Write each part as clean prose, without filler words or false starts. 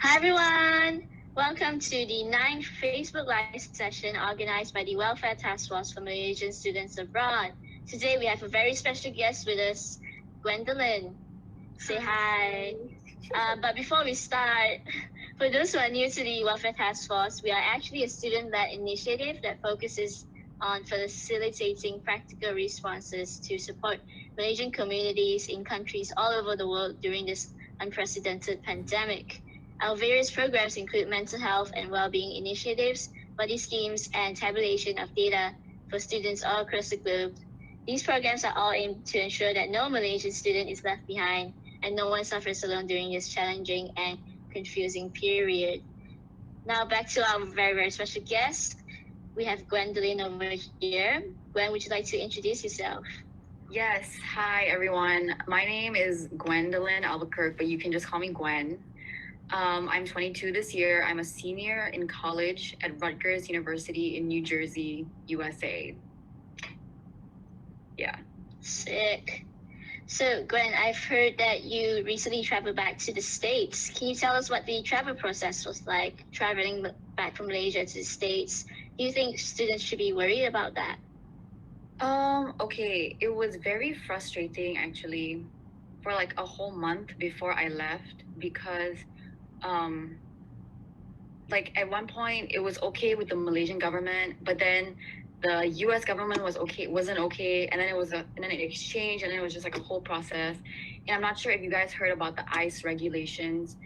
Hi everyone! Welcome to the 9th Facebook Live session organized by the Welfare Task Force for Malaysian Students Abroad. Today we have a very special guest with us, Gwendelynn. Say hi. But before we start, for those who are new to the Welfare Task Force, we are actually a student-led initiative that focuses on facilitating practical responses to support Malaysian communities in countries all over the world during this unprecedented pandemic. Our various programs include mental health and well-being initiatives, buddy schemes, and tabulation of data for students all across the globe. These programs are all aimed to ensure that no Malaysian student is left behind and no one suffers alone during this challenging and confusing period. Now back to our very, very special guest. We have Gwendelynn over here. Gwen, would you like to introduce yourself? Yes. Hi, everyone. My name is Gwendelynn Albuquerque, but you can just call me Gwen. I'm 22 this year. I'm a senior in college at Rutgers University in New Jersey, USA. Yeah. Sick. So, Gwen, I've heard that you recently traveled back to the States. Can you tell us what the travel process was like, traveling back from Malaysia to the States? Do you think students should be worried about that? Okay. It was very frustrating, actually, for like a whole month before I left because like at one point it was okay with the Malaysian government, but then the US government wasn't okay, and then it exchanged, and then it was just like a whole process. And I'm not sure if you guys heard about the ICE regulations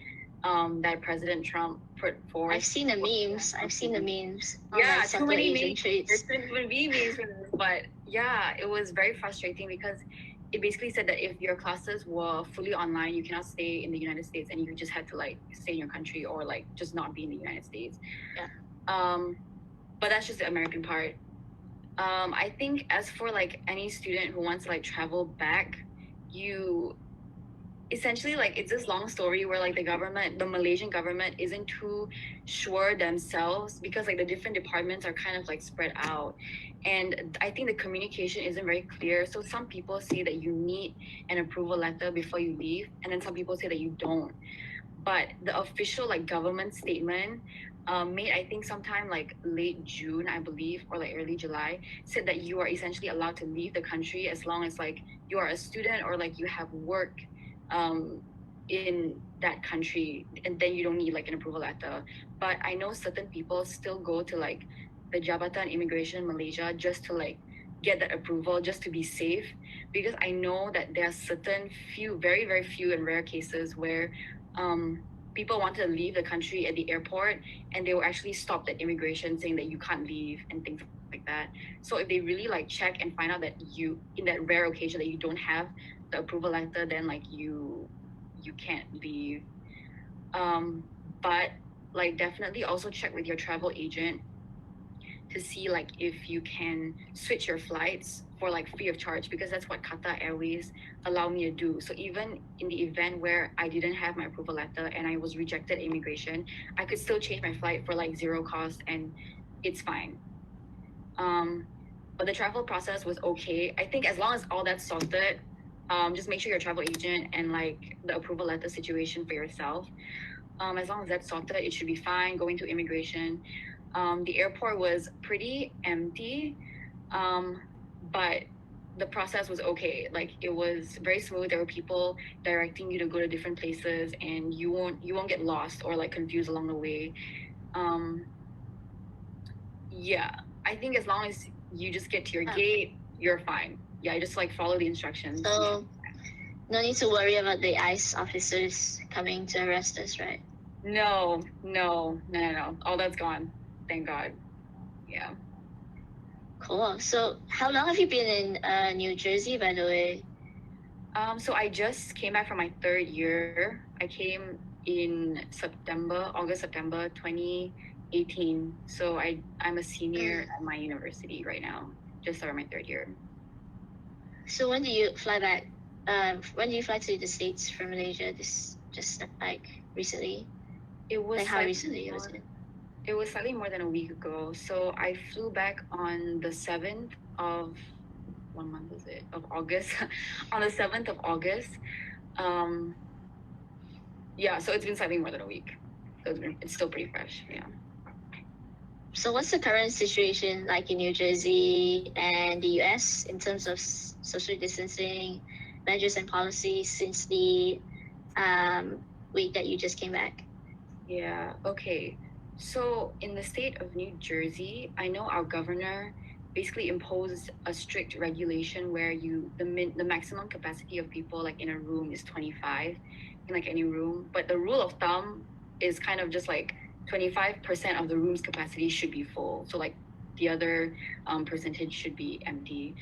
that President Trump put forth. I've seen the memes. Yeah, too many memes. There shouldn't even be memes for this, but yeah, it was very frustrating because it basically said that if your classes were fully online, you cannot stay in the United States, and you just had to like stay in your country or like just not be in the United States. Yeah. But that's just the American part. I think as for like any student who wants to like travel back, you essentially like it's this long story where like the Malaysian government isn't too sure themselves because like the different departments are kind of like spread out, and I think the communication isn't very clear. So some people say that you need an approval letter before you leave, and then some people say that you don't. But the official like government statement made, I think sometime like late June, I believe, or like early July, said that you are essentially allowed to leave the country as long as like you are a student or like you have work in that country, and then you don't need like an approval letter. But I know certain people still go to like the Jabatan Immigration Malaysia just to like get that approval, just to be safe, because I know that there are certain very, very few and rare cases where people wanted to leave the country at the airport and they were actually stopped at immigration saying that you can't leave and things like that. So if they really like check and find out that you, in that rare occasion that you don't have the approval letter, then like you can't leave. But like definitely also check with your travel agent to see like if you can switch your flights for like free of charge, because that's what Qatar Airways allow me to do. So even in the event where I didn't have my approval letter and I was rejected immigration, I could still change my flight for like zero cost, and it's fine. But the travel process was okay. I think as long as all that's sorted, just make sure your travel agent and like the approval letter situation for yourself. As long as that's sorted, it should be fine going to immigration. The airport was pretty empty, but the process was okay. Like it was very smooth. There were people directing you to go to different places, and you won't get lost or like confused along the way. Yeah, I think as long as you just get to your gate, you're fine. Yeah, just like follow the instructions. So no need to worry about the ICE officers coming to arrest us, right? No. All that's gone. Thank God. Yeah. Cool. So how long have you been in New Jersey, by the way? So I just came back from my third year. I came in August, September 2018. So I'm a senior at my university right now. Just started my third year. So when do you fly back? When do you fly to the States from Malaysia? Just like recently? It was like how recently was it? It was slightly more than a week ago. So I flew back on the 7th of, what month is it? Of August. On the 7th of August. Yeah, so it's been slightly more than a week. So it's still pretty fresh. Yeah. So what's the current situation like in New Jersey and the US in terms of social distancing measures and policies since the week that you just came back? Yeah, okay. So in the state of New Jersey, I know our governor basically imposed a strict regulation where the maximum capacity of people like in a room is 25 in like any room, but the rule of thumb is kind of just like 25% of the room's capacity should be full. So like the other percentage should be empty.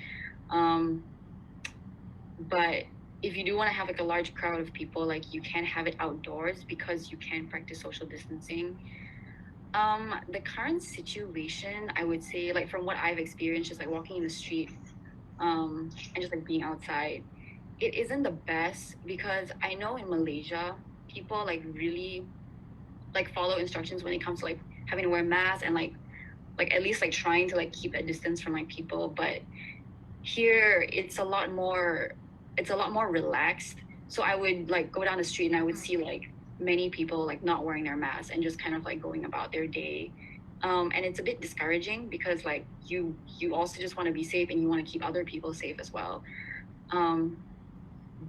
But if you do want to have like a large crowd of people, like you can have it outdoors because you can practice social distancing. The current situation, I would say, like from what I've experienced, just like walking in the street, and just like being outside, it isn't the best because I know in Malaysia, people like really like follow instructions when it comes to like having to wear masks and like at least like trying to like keep a distance from like people. But here it's a lot more relaxed. So I would like go down the street and I would see like many people like not wearing their masks and just kind of like going about their day. And it's a bit discouraging because like you also just want to be safe and you want to keep other people safe as well.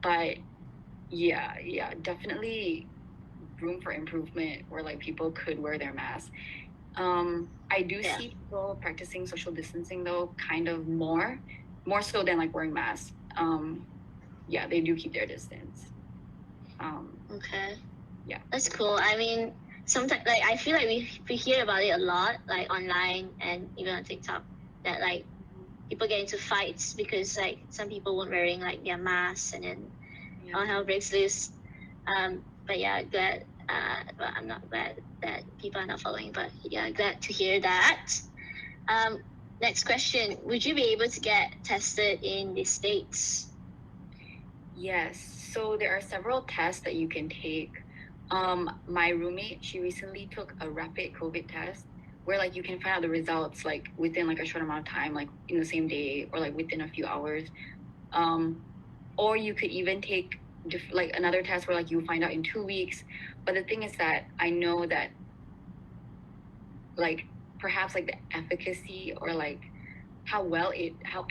But yeah, definitely room for improvement where like people could wear their masks. I do see people practicing social distancing though, kind of more so than like wearing masks. Yeah, they do keep their distance. Okay. Yeah. That's cool. I mean, sometimes like I feel like we hear about it a lot, like online and even on TikTok, that like people get into fights because like some people weren't wearing like their masks and then all hell breaks loose. But yeah, glad. Well, I'm not glad that people are not following, but yeah, glad to hear that. Next question: would you be able to get tested in the States? Yes. So there are several tests that you can take. My roommate, she recently took a rapid COVID test where like you can find out the results like within like a short amount of time, like in the same day or like within a few hours. Or you could even take like another test where like you find out in 2 weeks. But the thing is that I know that like perhaps like the efficacy or like how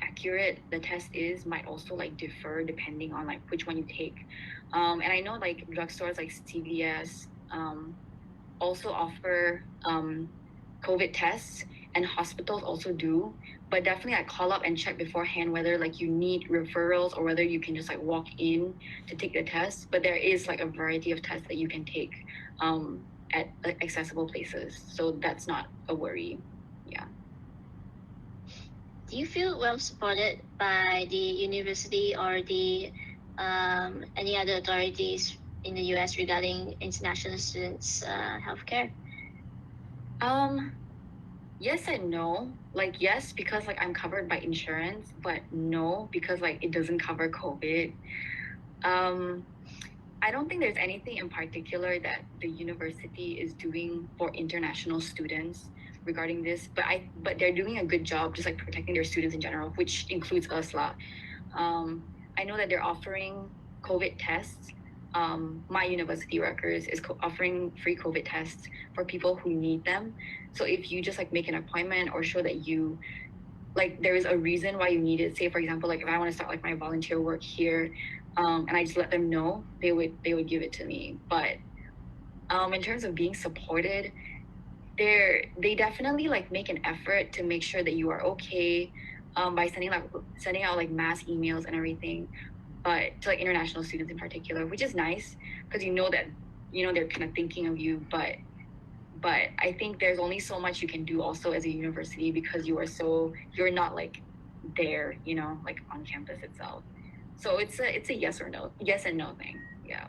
accurate the test is might also like differ depending on like which one you take. And I know like drugstores like CVS also offer COVID tests, and hospitals also do, but definitely like call up and check beforehand whether like you need referrals or whether you can just like walk in to take the test. But there is like a variety of tests that you can take at like, accessible places, so that's not a worry. Yeah. Do you feel well supported by the university or the any other authorities in the US regarding international students' healthcare? Yes and no. Like yes, because like I'm covered by insurance, but no, because like it doesn't cover COVID. I don't think there's anything in particular that the university is doing for international students regarding this, but they're doing a good job just like protecting their students in general, which includes us lah. I know that they're offering COVID tests. My university, Rutgers, is offering free COVID tests for people who need them. So if you just like make an appointment or show that you like there is a reason why you need it, say for example, like if I want to start like my volunteer work here, and I just let them know, they would give it to me. But in terms of being supported, they definitely like make an effort to make sure that you are okay, by sending out like mass emails and everything, but to like international students in particular, which is nice because you know they're kind of thinking of you. But I think there's only so much you can do also as a university because you're not like there, like on campus itself. So it's a yes and no thing. Yeah.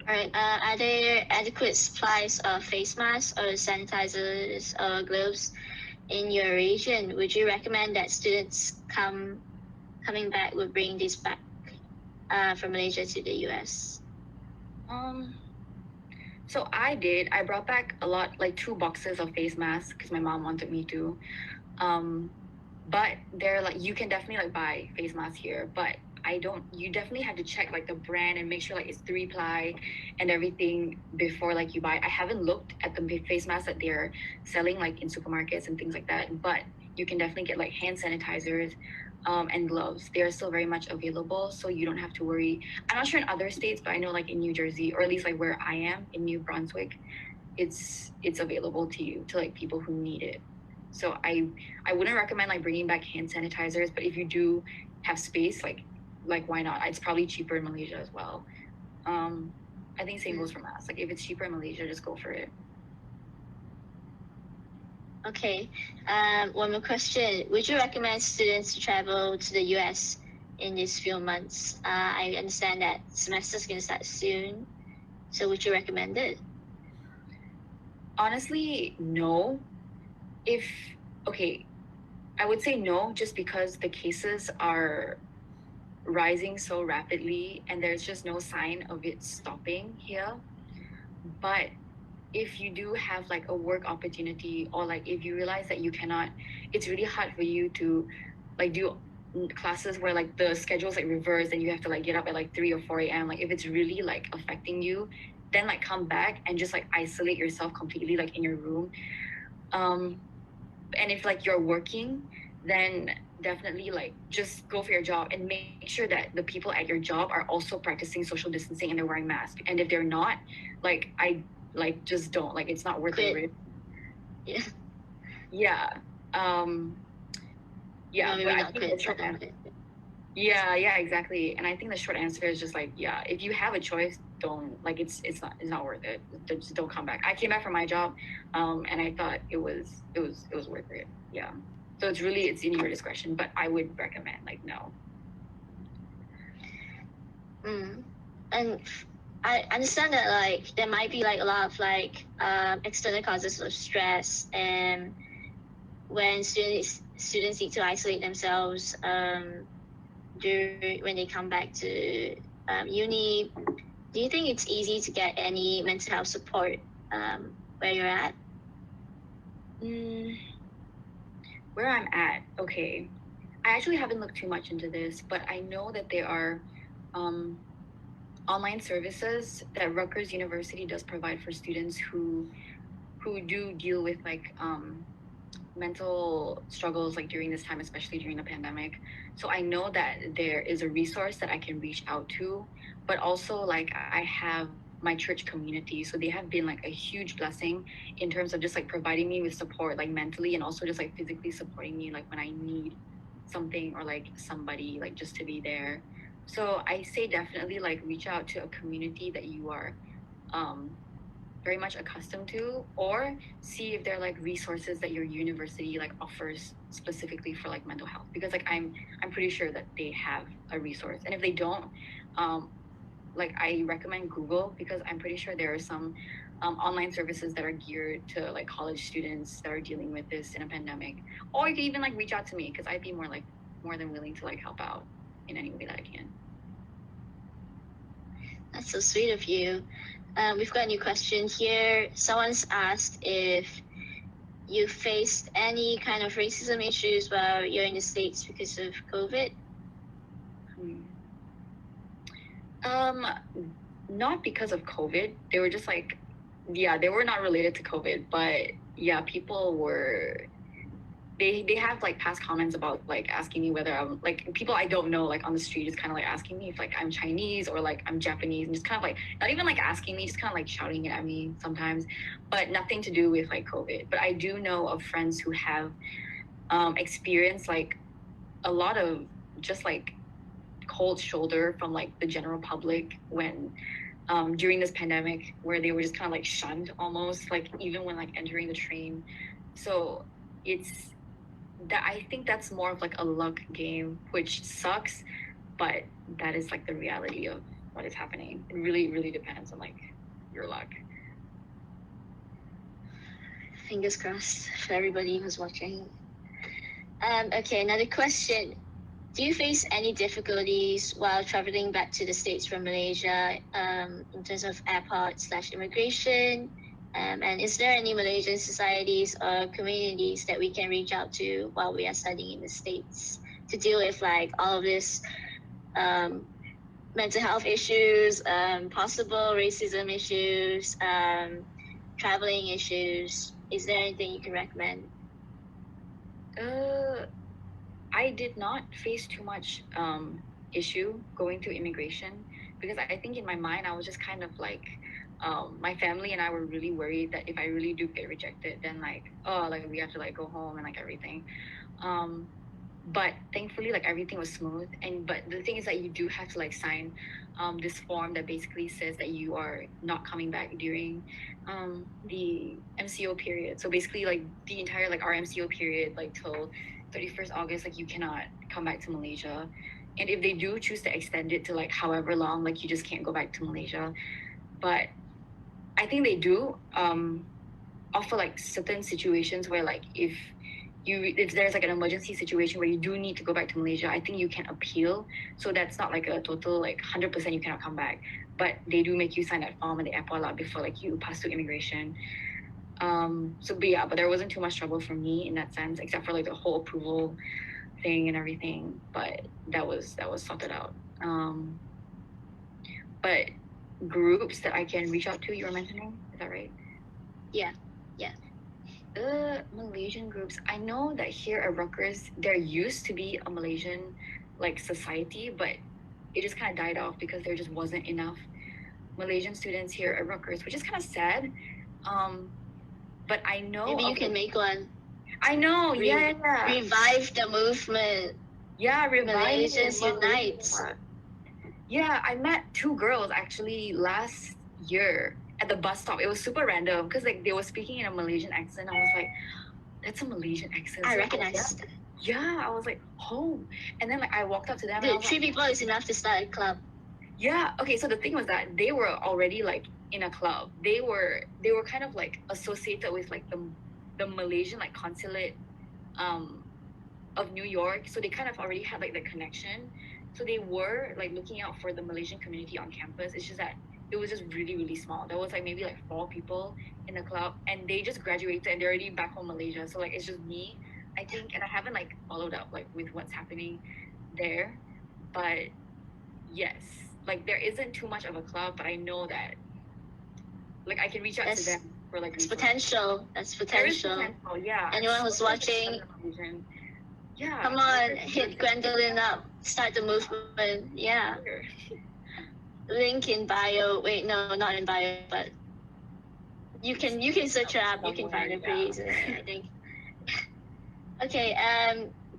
All right. Are there adequate supplies of face masks or sanitizers or gloves in your region? Would you recommend that students coming back would bring these back from Malaysia to the US? So I brought back a lot, like 2 boxes of face masks because my mom wanted me to. But they're like, you can definitely like buy face masks here, but you definitely have to check like the brand and make sure like it's 3-ply and everything before like you buy. I haven't looked at the face masks that they're selling like in supermarkets and things like that, but you can definitely get like hand sanitizers and gloves. They are still very much available, so you don't have to worry. I'm not sure in other states, but I know like in New Jersey, or at least like where I am in New Brunswick, it's available to you, to like people who need it. So I wouldn't recommend like bringing back hand sanitizers, but if you do have space, like why not? It's probably cheaper in Malaysia as well. I think same goes for masks. Like if it's cheaper in Malaysia, just go for it. Okay. One more question. Would you recommend students to travel to the US in these few months? I understand that semester's going to start soon. So would you recommend it? Honestly, no. I would say no, just because the cases are rising so rapidly and there's just no sign of it stopping here. But if you do have like a work opportunity, or like if you realize that you cannot, it's really hard for you to like do classes where like the schedule's like reversed and you have to like get up at like 3 or 4 a.m. Like if it's really like affecting you, then like come back and just like isolate yourself completely like in your room. And if like you're working, then definitely like just go for your job and make sure that the people at your job are also practicing social distancing and they're wearing masks. And if they're not, like I like just don't, like it's not worth the risk. Yeah. Yeah. Yeah, no, but I not think quit, the short answer. Yeah, exactly. And I think the short answer is just like, yeah, if you have a choice, don't, like it's not worth it. Just don't come back. I came back from my job, and I thought it was worth it. Yeah. So it's in your discretion, but I would recommend like no. And I understand that like there might be like a lot of like external causes of stress, and when students need to isolate themselves when they come back to uni. Do you think it's easy to get any mental health support where you're at? Where I'm at, okay. I actually haven't looked too much into this, but I know that there are online services that Rutgers University does provide for students who do deal with like mental struggles like during this time, especially during the pandemic. So I know that there is a resource that I can reach out to, but also like I have my church community, so they have been like a huge blessing in terms of just like providing me with support like mentally, and also just like physically supporting me like when I need something or like somebody like just to be there. So I say definitely like reach out to a community that you are very much accustomed to, or see if there are like resources that your university like offers specifically for like mental health, because like I'm pretty sure that they have a resource. And if they don't, like I recommend Google, because I'm pretty sure there are some online services that are geared to like college students that are dealing with this in a pandemic. Or you can even like reach out to me, because I'd be more than willing to like help out in any way that I can. That's so sweet of you. We've got a new question here. Someone's asked if you faced any kind of racism issues while you're in the States because of COVID. Not because of COVID. They were just like, yeah, they were not related to COVID, but yeah, people were, they have like past comments about like asking me whether I'm like, people I don't know like on the street, just kind of like asking me if like I'm Chinese or like I'm Japanese, and just kind of like not even like asking me, just kind of like shouting it at me sometimes, but nothing to do with like COVID. But I do know of friends who have experienced like a lot of just like cold shoulder from like the general public when during this pandemic, where they were just kind of like shunned almost, like even when like entering the train. So it's that, I think that's more of like a luck game, which sucks, but that is like the reality of what is happening. It really, really depends on like your luck. Fingers crossed for everybody who's watching. Okay, another question. Do you face any difficulties while traveling back to the States from Malaysia in terms of airport/immigration? And is there any Malaysian societies or communities that we can reach out to while we are studying in the States to deal with like all of this mental health issues, possible racism issues, traveling issues. Is there anything you can recommend? I did not face too much issue going through immigration, because I think in my mind I was just kind of like, my family and I were really worried that if I really do get rejected, then like, oh, like we have to like go home and like everything. But thankfully, like everything was smooth. But the thing is that you do have to like sign this form that basically says that you are not coming back during the MCO period. So basically, like the entire like our MCO period, like till 31st August, like you cannot come back to Malaysia. And if they do choose to extend it to like however long, like you just can't go back to Malaysia. But I think they do offer like certain situations where like if there's like an emergency situation where you do need to go back to Malaysia, I think you can appeal. So that's not like a total like 100% you cannot come back, but they do make you sign that form at the airport lot before like you pass through immigration. But there wasn't too much trouble for me in that sense, except for like the whole approval thing and everything. But that was sorted out. But groups that I can reach out to, you were mentioning, is that right? Yeah. Malaysian groups. I know that here at Rutgers, there used to be a Malaysian like society, but it just kind of died off because there just wasn't enough Malaysian students here at Rutgers, which is kind of sad. But I know maybe you can make one. I know, yeah. Revive the movement. Yeah, revive Malaysians Unite. Yeah, I met 2 girls actually last year at the bus stop. It was super random because like they were speaking in a Malaysian accent. I was like, that's a Malaysian accent. I recognize. Yeah, I was like, oh. And then like I walked up to them. Dude, and 3 people is enough to start a club. Yeah. Okay. So the thing was that they were already like in a club. They were kind of like associated with like the Malaysian like consulate of New York. So they kind of already had like the connection. So they were like looking out for the Malaysian community on campus. It's just that it was just really, really small. There was like maybe like 4 people in the club, and they just graduated and they're already back home Malaysia. So like it's just me, I think, and I haven't like followed up like with what's happening there. But yes, like there isn't too much of a club, but I know that like I can reach out to them for like potential. That's potential. There is potential, yeah. Anyone who's watching, yeah, come on, hit Gwendelynn up, start the movement. Yeah. Link in bio. Wait, no, not in bio, but you can search her up. You can find her pretty easily, I think. Okay.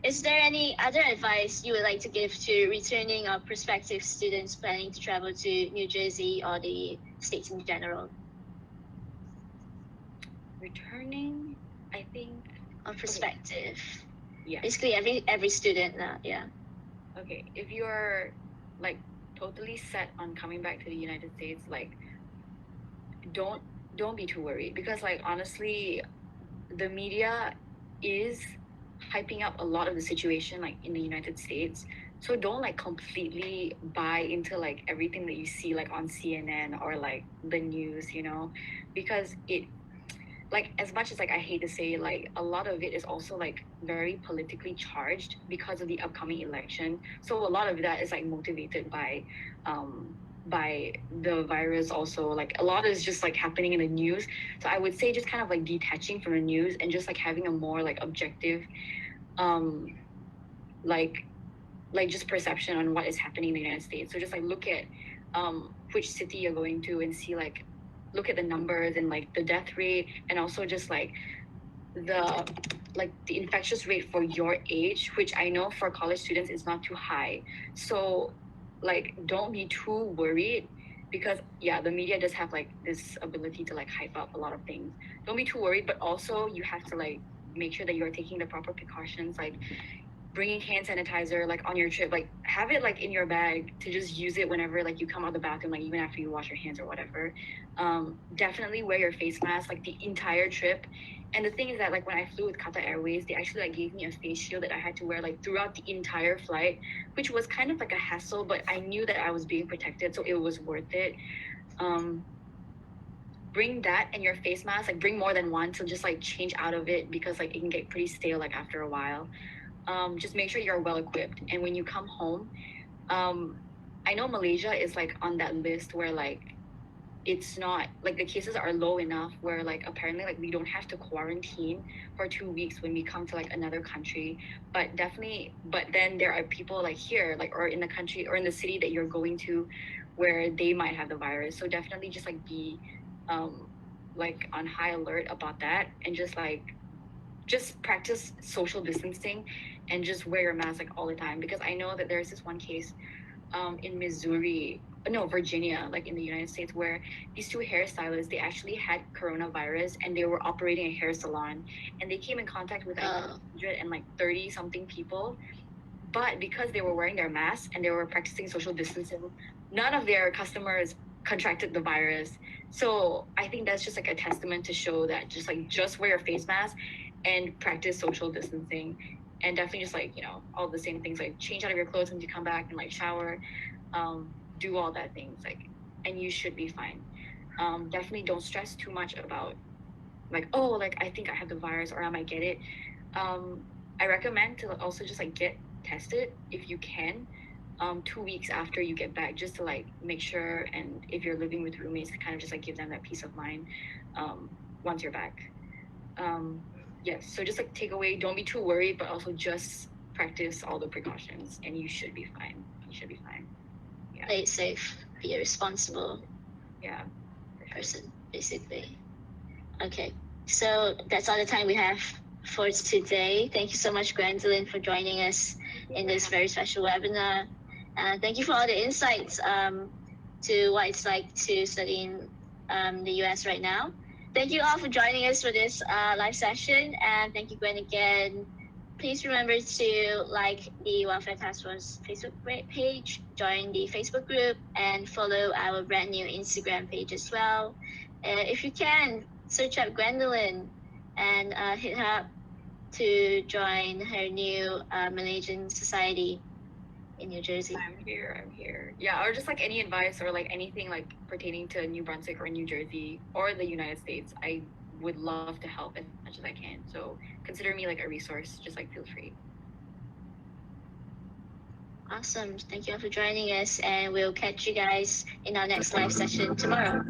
Is there any other advice you would like to give to returning or prospective students planning to travel to New Jersey or the States in general? Returning, I think. Or prospective. Okay. Yeah. Basically, every student now. Yeah. Okay, if you're like totally set on coming back to the United States, like don't be too worried, because like honestly, the media is hyping up a lot of the situation like in the United States. So don't like completely buy into like everything that you see like on CNN or like the news, you know, because it, like, as much as like I hate to say, like a lot of it is also like very politically charged because of the upcoming election. So a lot of that is like motivated by the virus. Also, like a lot is just like happening in the news. So I would say just kind of like detaching from the news and just like having a more like objective like just perception on what is happening in the United States. So just like look at which city you're going to and see like, look at the numbers and like the death rate, and also just like the infectious rate for your age, which I know for college students is not too high. So like don't be too worried, because yeah, the media does have like this ability to like hype up a lot of things. Don't be too worried, but also you have to like make sure that you're taking the proper precautions, like bringing hand sanitizer like on your trip, like have it like in your bag to just use it whenever like you come out of the bathroom, like even after you wash your hands or whatever. Definitely wear your face mask like the entire trip. And the thing is that like when I flew with Qatar Airways, they actually like gave me a face shield that I had to wear like throughout the entire flight, which was kind of like a hassle, but I knew that I was being protected, so it was worth it. Bring that and your face mask, like bring more than one to just like change out of it, because like it can get pretty stale like after a while. Just make sure you're well equipped, and when you come home, I know Malaysia is like on that list where like it's not like the cases are low enough where like apparently like we don't have to quarantine for 2 weeks when we come to like another country, but then there are people like here like or in the country or in the city that you're going to where they might have the virus. So definitely just like be like on high alert about that, and just practice social distancing and just wear your mask like all the time, because I know that there's this one case in Virginia, like in the United States, where these two hairstylists, they actually had coronavirus and they were operating a hair salon, and they came in contact with 130 something people. But because they were wearing their masks and they were practicing social distancing, none of their customers contracted the virus. So I think that's just like a testament to show that just wear your face mask and practice social distancing, and definitely just like, all the same things, like change out of your clothes when you come back and like shower, do all that things, like, and you should be fine. Definitely don't stress too much about like, oh, like I think I have the virus or I might get it. I recommend to also just like get tested if you can, 2 weeks after you get back, just to like make sure, and if you're living with roommates, kind of just like give them that peace of mind once you're back. Yes, so just like take away, don't be too worried, but also just practice all the precautions and you should be fine. Yeah. Play it safe, be a responsible person, basically. Okay, so that's all the time we have for today. Thank you so much, Gwendelynn, for joining us in this very special webinar. Thank you for all the insights to what it's like to study in the US right now. Thank you all for joining us for this live session, and thank you, Gwen, again. Please remember to like the Welfare Task Force Facebook page, join the Facebook group, and follow our brand new Instagram page as well. If you can, search up Gwendelynn and hit her up to join her new Malaysian society in New Jersey. I'm here. Yeah, or just like any advice or like anything like pertaining to New Brunswick or New Jersey or the United States, I would love to help as much as I can. So consider me like a resource, just like feel free. Awesome. Thank you all for joining us, and we'll catch you guys in our next live session tomorrow.